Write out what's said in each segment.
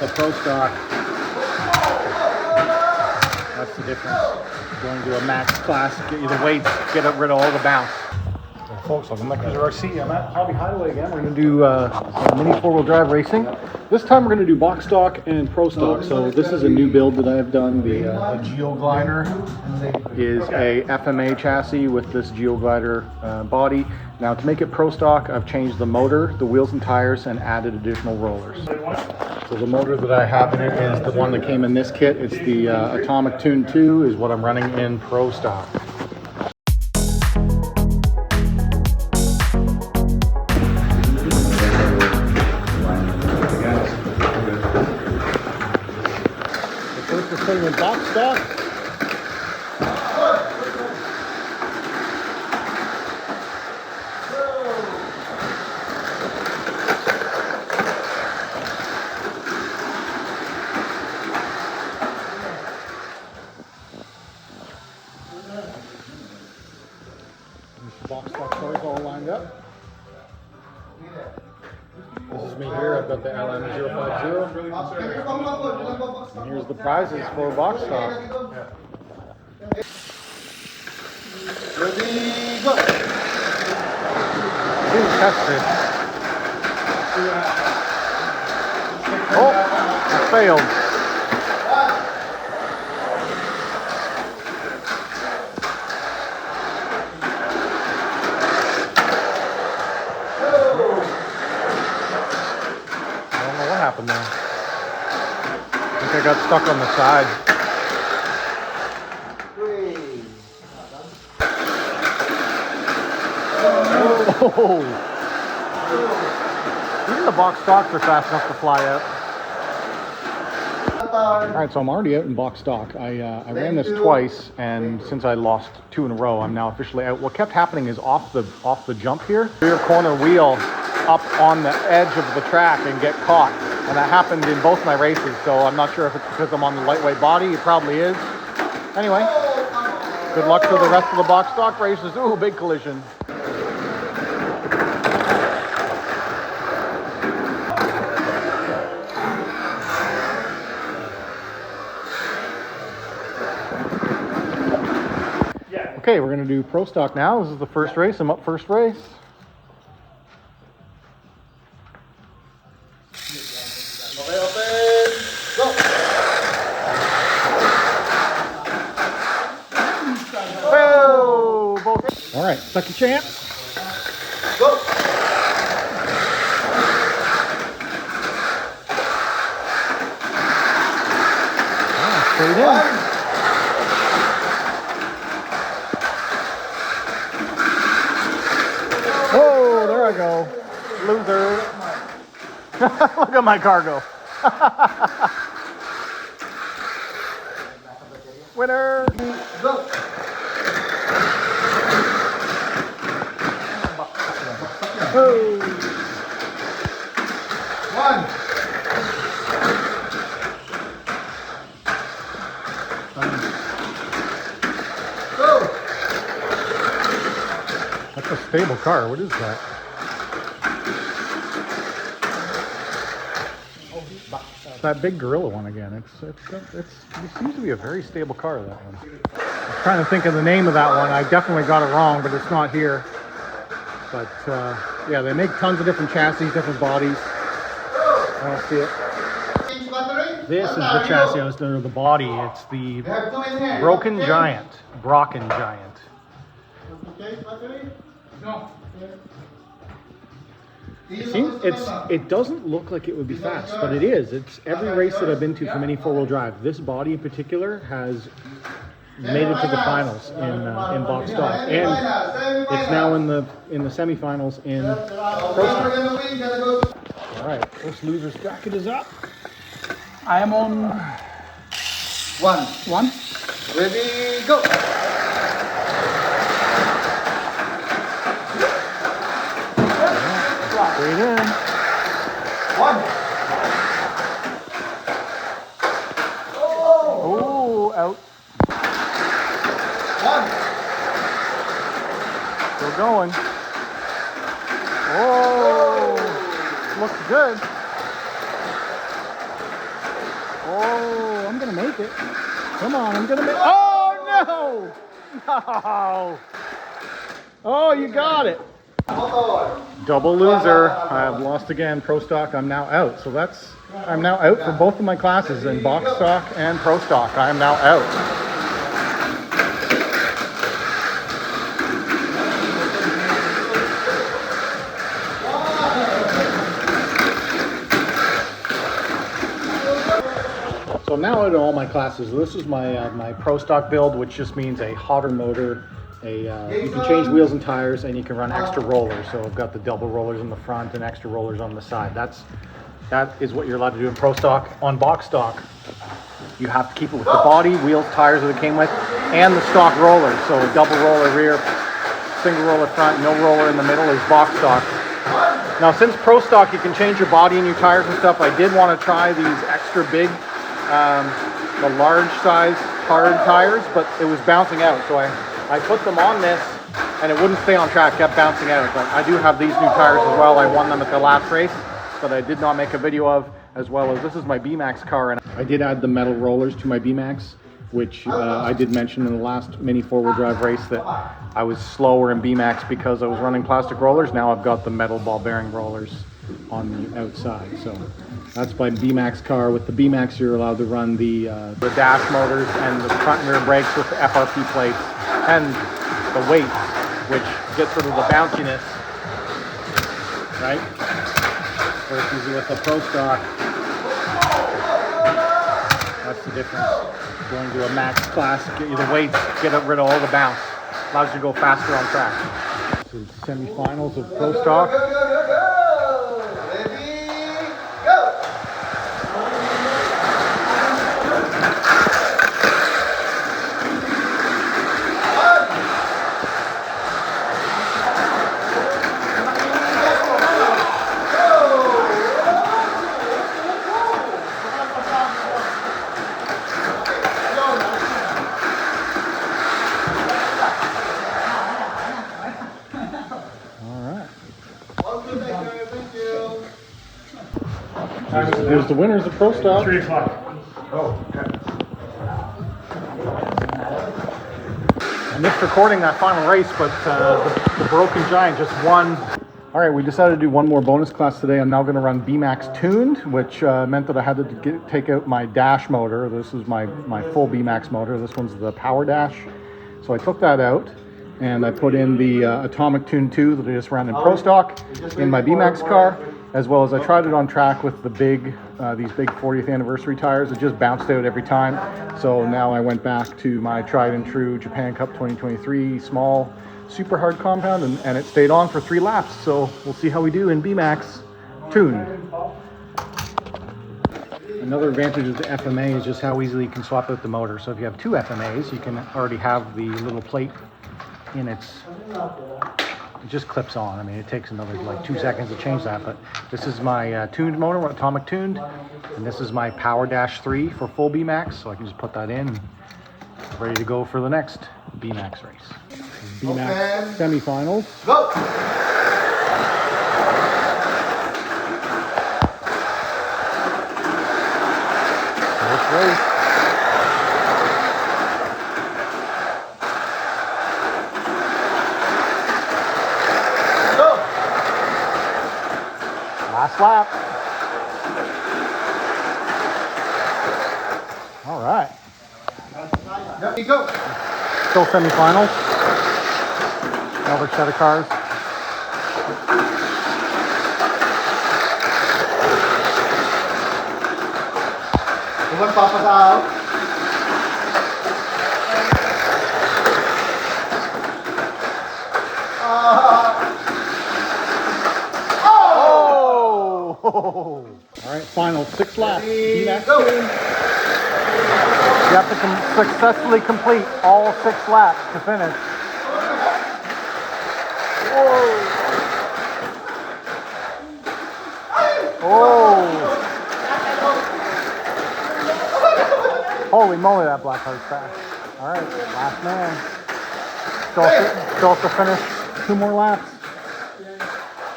The Pro Stock, that's the difference. Going to a Max Classic, get you the weights, get rid of all the bounce. Well, folks, welcome back to the RC. I'm at Hobby Hideaway again. We're going to do some mini four-wheel drive racing. This time we're going to do box stock and Pro Stock. So this is a new build that I have done. The Geo Glider is a FMA chassis with this Geo Glider body. Now to make it Pro Stock, I've changed the motor, the wheels and tires, and added additional rollers. So the motor that I have in it is the one that came in this kit. It's the Atomic Tune 2 is what I'm running in Pro Stock. The first is putting in box stock. Box stock cars all lined up. This is me here. I've got the LM050. And here's the prizes for box stock. Ready, go! Didn't test it. Oh, it failed. Happened there. I think I got stuck on the side. Oh. Even the box stocks are fast enough to fly out. Alright, so I'm already out in box stock. I ran this twice, and since I lost 2 in a row, I'm now officially out. What kept happening is off the jump here, rear corner wheel up on the edge of the track and get caught. And that happened in both my races, so I'm not sure if it's because I'm on the lightweight body. It probably is. Anyway, good luck to the rest of the box stock races. Ooh, big collision. Okay, we're going to do Pro Stock now. This is the first race. I'm up first race. All right, second chance. Go. Straight in. Oh, there I go. Loser. Look at my cargo. Winner. Go. Oh. One. Go. That's a stable car. What is that? That big Gorilla one again. It seems to be a very stable car, that one. I was trying to think of the name of that one. I definitely got it wrong, but it's not here. But yeah, they make tons of different chassis, different bodies. I don't see it. This is the chassis I was doing, the body. It's the Broken Giant. It doesn't look like it would be fast, but it is. It's every race that I've been to from any four-wheel drive. This body in particular has made it to the finals in box stock, and it's now in the semifinals in Pro Stock. All right, first loser's bracket is up. I am on one. Ready, go. Straight in. One. Oh, out. One. Still going. Oh, looks good. Oh, I'm gonna make it. Come on, I'm gonna make. Oh no! Oh, oh, you got it. Double loser. I've lost again. Pro stock. I'm now out. So I'm now out for both of my classes in box stock and pro stock. I am now out. So I'm now out of all my classes. This is my pro stock build, which just means a hotter motor. You can change wheels and tires, and you can run extra rollers. So I've got the double rollers in the front and extra rollers on the side. That is what you're allowed to do in pro stock. On box stock, you have to keep it with the body, wheels, tires that it came with, and the stock rollers. So double roller rear, single roller front, no roller in the middle is box stock. Now, since pro stock, you can change your body and your tires and stuff. I did want to try these extra big, the large size hard tires, but it was bouncing out. So I put them on this, and it wouldn't stay on track, kept bouncing out. But I do have these new tires as well. I won them at the last race, but I did not make a video of, as well as this is my BMAX car, and I did add the metal rollers to my BMAX, which I did mention in the last mini four-wheel drive race that I was slower in BMAX because I was running plastic rollers. Now I've got the metal ball bearing rollers on the outside. So that's my BMAX car. With the BMAX, you're allowed to run the dash motors and the front and rear brakes with the FRP plates and the weights, which gets rid of the bounciness, right? Versus with the pro stock, that's the difference. Going to a max class, get you the weights, get rid of all the bounce. Allows you to go faster on track. This is semi-finals of pro stock. Here's the winners of pro stock. 3 o'clock. Oh, okay. I missed recording that final race, but the Broken Giant just won. All right, we decided to do one more bonus class today. I'm now going to run BMAX-tuned, which meant that I had to take out my dash motor. This is my full BMAX motor. This one's the power dash. So I took that out, and I put in the Atomic Tune 2 that I just ran in pro stock in my BMAX car, as well as I tried it on track with the these big 40th anniversary tires. It just bounced out every time. So now I went back to my tried and true Japan Cup 2023 small super hard compound, and it stayed on for 3 laps. So we'll see how we do in BMAX tuned. Another advantage of the FMA is just how easily you can swap out the motor. So if you have 2 FMAs, you can already have the little plate in it just clips on. I mean, it takes another like 2 seconds to change that, but this is my tuned motor, Atomic Tuned, and this is my Power Dash 3 for full BMAX, so I can just put that in and ready to go for the next BMAX race. BMAX semifinals. Go! First race. Last lap. All right. There you go. Still semifinals. Another set of cars. One Papa's out. All right, final 6 laps. BMAX tuned. You have to successfully complete all 6 laps to finish. Whoa! Oh! Holy moly, that black car's fast. All right, last man. Still have to finish 2 more laps.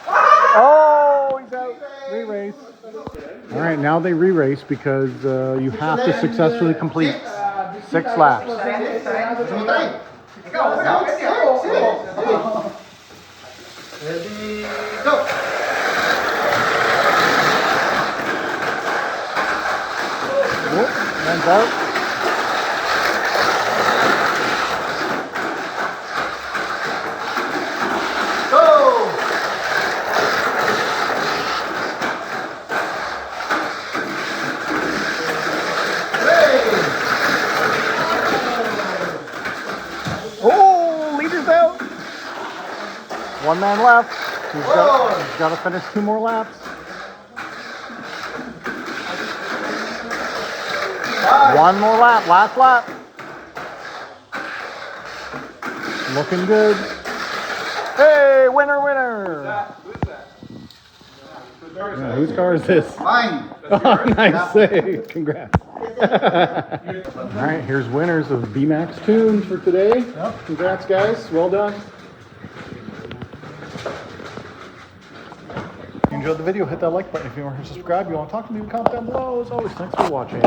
Oh, he's out. Re-race. All All right, now they re-race because you have to successfully complete 6 laps. Ready, go! Whoop, hands out. Go! Oh, leader's out. 1 man left. He's got to finish 2 more laps. 1 more lap, last lap. Looking good. Hey, winner, winner. Yeah, whose car is this? Mine. Oh, nice. Hey, congrats. All right, here's winners of BMAX Tuned for today. Congrats, guys. Well done. If you enjoyed the video, hit that like button. If you want to subscribe, you want to talk to me, comment down below. As always, thanks for watching.